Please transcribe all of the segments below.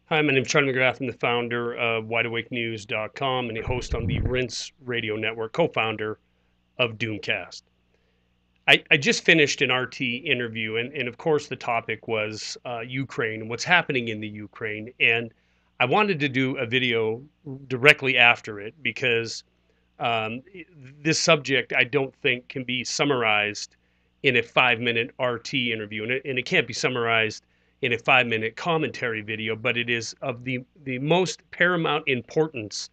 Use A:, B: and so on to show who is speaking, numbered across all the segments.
A: Hi, my name is Charlie McGrath. I'm the founder of WideAwakeNews.com and a host on the Rinse Radio Network, co-founder of Doomcast. I just finished an RT interview, and of course the topic was Ukraine and what's happening in the Ukraine. And I wanted to do a video directly after it because um, this subject I don't think can be summarized in a 5-minute RT interview, and it can't be summarized in a 5-minute commentary video, but it is of the most paramount importance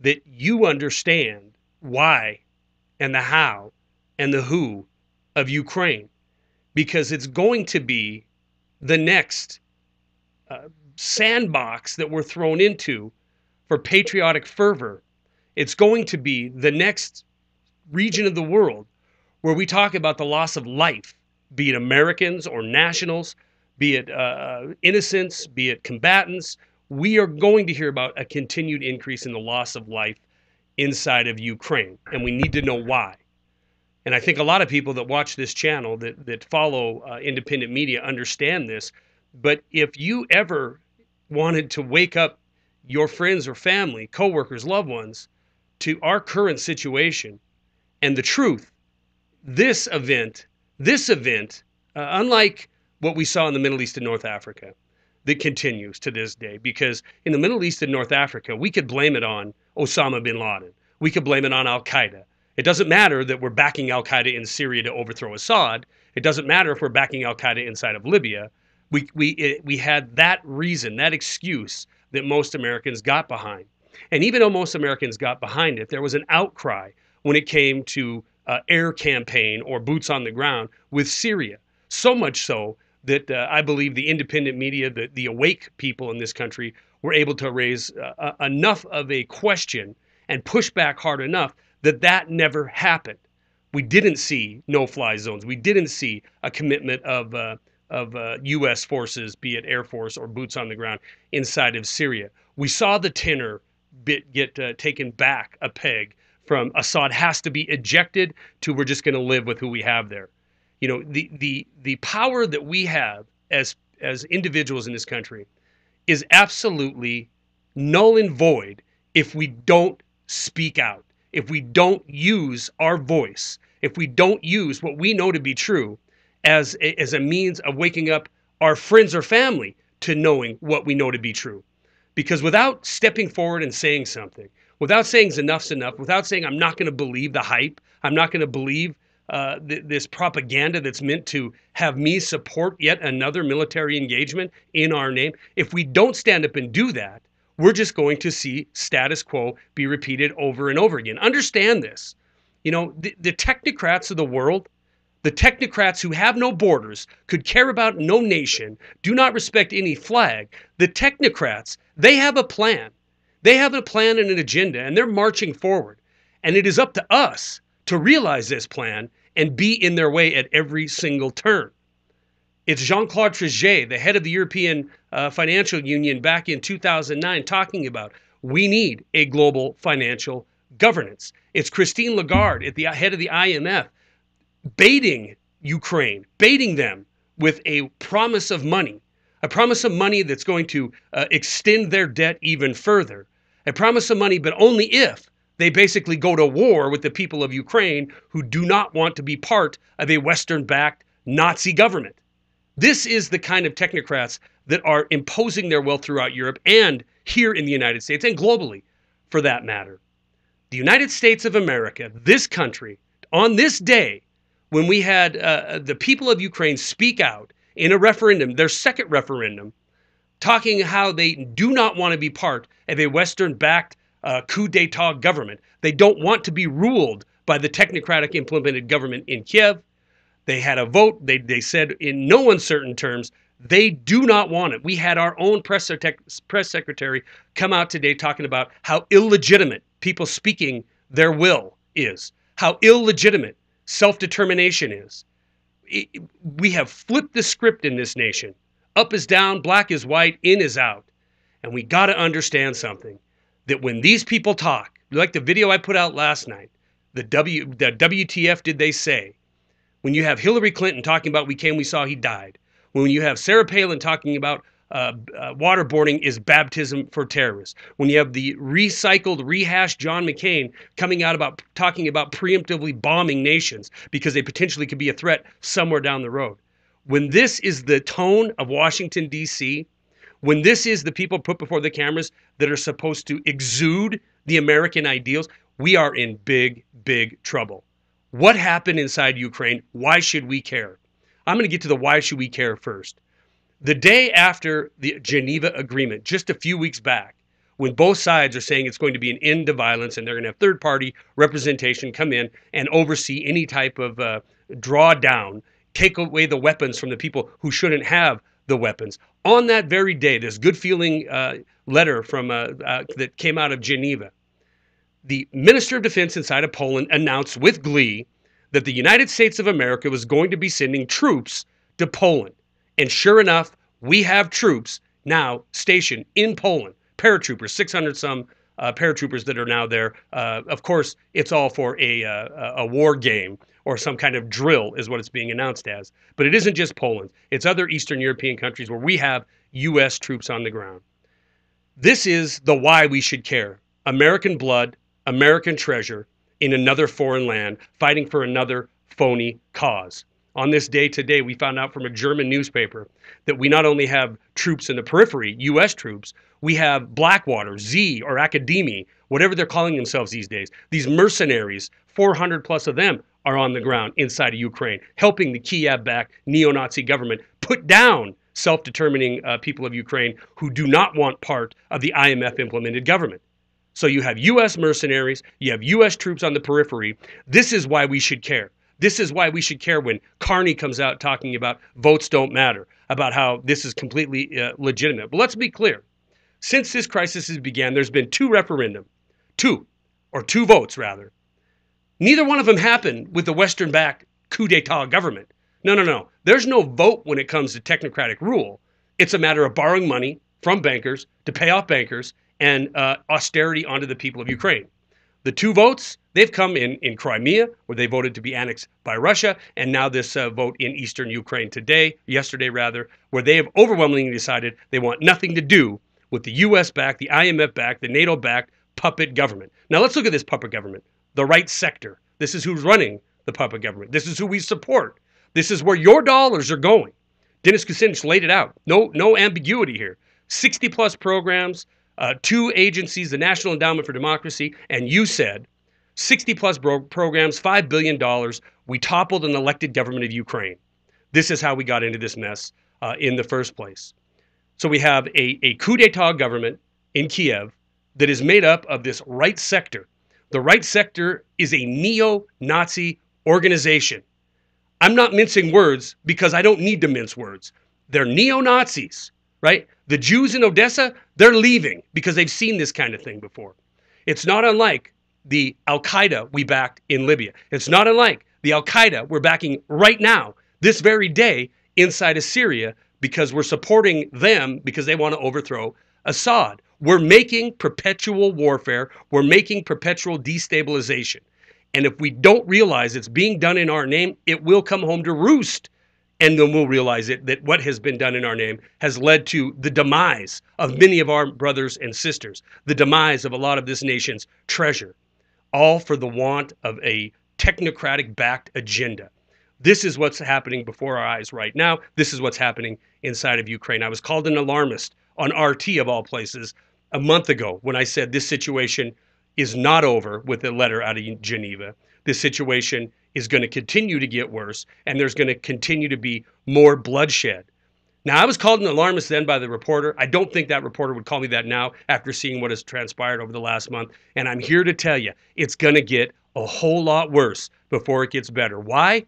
A: that you understand why and the how and the who of Ukraine, because it's going to be the next sandbox that we're thrown into for patriotic fervor. It's going to be the next region of the world where we talk about the loss of life, be it Americans or nationals, be it innocents, be it combatants. We are going to hear about a continued increase in the loss of life inside of Ukraine, and we need to know why. And I think a lot of people that watch this channel, that follow independent media, understand this. But if you ever wanted to wake up your friends or family, coworkers, loved ones, to our current situation and the truth, this event, unlike what we saw in the Middle East and North Africa, that continues to this day. Because in the Middle East and North Africa, we could blame it on Osama bin Laden. We could blame it on Al Qaeda. It doesn't matter that we're backing Al Qaeda in Syria to overthrow Assad. It doesn't matter if we're backing Al Qaeda inside of Libya. We had that reason, that excuse that most Americans got behind. And even though most Americans got behind it, there was an outcry when it came to air campaign or boots on the ground with Syria. So much so that I believe the independent media, the awake people in this country, were able to raise enough of a question and push back hard enough that that never happened. We didn't see no-fly zones. We didn't see a commitment of U.S. forces, be it Air Force or boots on the ground, inside of Syria. We saw the tenor get taken back a peg from Assad has to be ejected to we're just going to live with who we have there. You know, the power that we have as individuals in this country is absolutely null and void if we don't speak out, if we don't use our voice, if we don't use what we know to be true as a means of waking up our friends or family to knowing what we know to be true. Because without stepping forward and saying something, without saying enough's enough, without saying I'm not going to believe the hype, I'm not going to believe this propaganda that's meant to have me support yet another military engagement in our name, if we don't stand up and do that, we're just going to see status quo be repeated over and over again. Understand this. You know, the technocrats of the world, the technocrats who have no borders, could care about no nation, do not respect any flag. The technocrats, they have a plan. They have a plan and an agenda, and they're marching forward. And it is up to us to realize this plan and be in their way at every single turn. It's Jean-Claude Trichet, the head of the European Financial Union back in 2009, talking about we need a global financial governance. It's Christine Lagarde at the head of the IMF baiting Ukraine, baiting them with a promise of money that's going to extend their debt even further, a promise of money, but only if they basically go to war with the people of Ukraine who do not want to be part of a Western-backed Nazi government. This is the kind of technocrats that are imposing their will throughout Europe and here in the United States and globally, for that matter. The United States of America, this country, on this day, when we had the people of Ukraine speak out in a referendum, their second referendum, talking how they do not want to be part of a Western-backed coup d'etat government. They don't want to be ruled by the technocratic implemented government in Kiev. They had a vote. They said in no uncertain terms, they do not want it. We had our own press secretary come out today talking about how illegitimate people speaking their will is, how illegitimate self-determination is. We have flipped the script in this nation. Up is down, black is white, in is out. And we got to understand something, that when these people talk, like the video I put out last night, the WTF did they say? When you have Hillary Clinton talking about we came, we saw, he died. When you have Sarah Palin talking about waterboarding is baptism for terrorists. When you have the recycled, rehashed John McCain coming out about talking about preemptively bombing nations because they potentially could be a threat somewhere down the road. When this is the tone of Washington, D.C., when this is the people put before the cameras that are supposed to exude the American ideals, we are in big, big trouble. What happened inside Ukraine? Why should we care? I'm going to get to the why should we care first. The day after the Geneva Agreement, just a few weeks back, when both sides are saying it's going to be an end to violence and they're going to have third-party representation come in and oversee any type of drawdown, take away the weapons from the people who shouldn't have the weapons. On that very day, this good-feeling letter from that came out of Geneva, the Minister of Defense inside of Poland announced with glee that the United States of America was going to be sending troops to Poland. And sure enough, we have troops now stationed in Poland, paratroopers, 600 some paratroopers that are now there. Of course, it's all for a war game or some kind of drill is what it's being announced as. But it isn't just Poland. It's other Eastern European countries where we have U.S. troops on the ground. This is the why we should care. American blood, American treasure in another foreign land, fighting for another phony cause. On this day today, we found out from a German newspaper that we not only have troops in the periphery, U.S. troops, we have Blackwater, Z, or Academy, whatever they're calling themselves these days. These mercenaries, 400 plus of them, are on the ground inside of Ukraine, helping the Kiev-backed neo-Nazi government put down self-determining people of Ukraine who do not want part of the IMF-implemented government. So you have U.S. mercenaries, you have U.S. troops on the periphery. This is why we should care. This is why we should care when Carney comes out talking about votes don't matter, about how this is completely legitimate. But let's be clear. Since this crisis has began, there's been two votes rather. Neither one of them happened with the Western-backed coup d'etat government. No. There's no vote when it comes to technocratic rule. It's a matter of borrowing money from bankers to pay off bankers and austerity onto the people of Ukraine. The two votes, they've come in Crimea, where they voted to be annexed by Russia, and now this vote in eastern Ukraine yesterday, where they have overwhelmingly decided they want nothing to do with the U.S.-backed, the IMF-backed, the NATO-backed puppet government. Now let's look at this puppet government, the right sector. This is who's running the puppet government. This is who we support. This is where your dollars are going. Dennis Kucinich laid it out. No ambiguity here. 60-plus programs, two agencies, the National Endowment for Democracy, and you said 60-plus programs, $5 billion. We toppled an elected government of Ukraine. This is how we got into this mess in the first place. So we have a coup d'etat government in Kiev that is made up of this right sector. The right sector is a neo-Nazi organization. I'm not mincing words because I don't need to mince words. They're neo-Nazis, right? The Jews in Odessa, they're leaving because they've seen this kind of thing before. It's not unlike the Al-Qaeda we backed in Libya. It's not unlike the Al-Qaeda we're backing right now, this very day, inside of Syria, because we're supporting them because they want to overthrow Assad. We're making perpetual warfare. We're making perpetual destabilization. And if we don't realize it's being done in our name, it will come home to roost. And then we'll realize that what has been done in our name has led to the demise of many of our brothers and sisters, the demise of a lot of this nation's treasure, all for the want of a technocratic-backed agenda. This is what's happening before our eyes right now. This is what's happening inside of Ukraine. I was called an alarmist on RT, of all places, a month ago when I said this situation is not over with a letter out of Geneva. This situation is going to continue to get worse, and there's going to continue to be more bloodshed. Now, I was called an alarmist then by the reporter. I don't think that reporter would call me that now after seeing what has transpired over the last month. And I'm here to tell you, it's going to get a whole lot worse before it gets better. Why?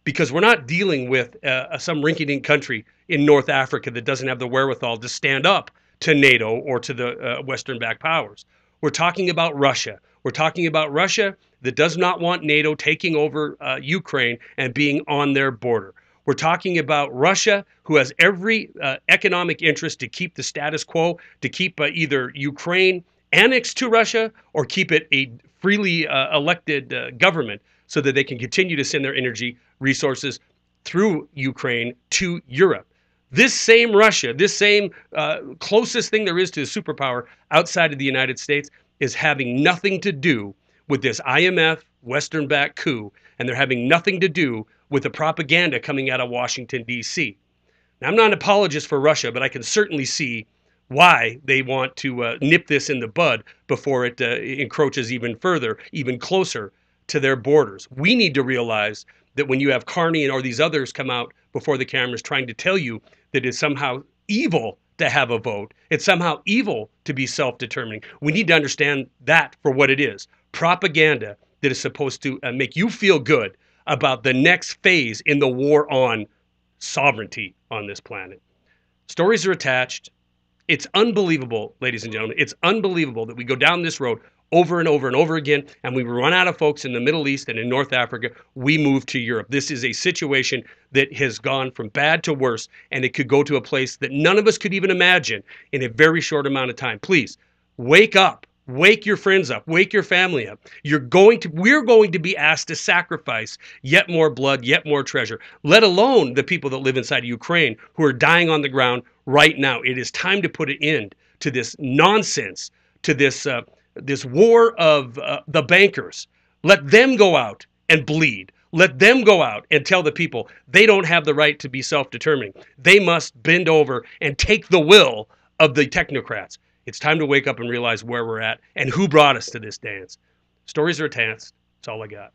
A: Because we're not dealing with some rinky-dink country in North Africa that doesn't have the wherewithal to stand up to NATO or to the Western-backed powers. We're talking about Russia. We're talking about Russia that does not want NATO taking over Ukraine and being on their border. We're talking about Russia, who has every economic interest to keep the status quo, to keep either Ukraine annexed to Russia or keep it a freely elected government so that they can continue to send their energy resources through Ukraine to Europe. This same Russia, this same closest thing there is to a superpower outside of the United States, is having nothing to do with this IMF Western-backed coup, and they're having nothing to do with the propaganda coming out of Washington, D.C. Now, I'm not an apologist for Russia, but I can certainly see why they want to nip this in the bud before it encroaches even further, even closer to their borders. We need to realize that when you have Carney and or these others come out before the cameras trying to tell you that it's somehow evil to have a vote, it's somehow evil to be self-determining, we need to understand that for what it is. Propaganda that is supposed to make you feel good about the next phase in the war on sovereignty on this planet. Stories are attached. It's unbelievable, ladies and gentlemen. It's unbelievable that we go down this road over and over and over again, and we run out of folks in the Middle East and in North Africa. We move to Europe. This is a situation that has gone from bad to worse, and it could go to a place that none of us could even imagine in a very short amount of time. Please, wake up. Wake your friends up. Wake your family up. We're going to be asked to sacrifice yet more blood, yet more treasure, let alone the people that live inside of Ukraine who are dying on the ground right now. It is time to put an end to this nonsense, to this war of the bankers. Let them go out and bleed. Let them go out and tell the people they don't have the right to be self-determining. They must bend over and take the will of the technocrats. It's time to wake up and realize where we're at and who brought us to this dance. Stories are attached. That's all I got.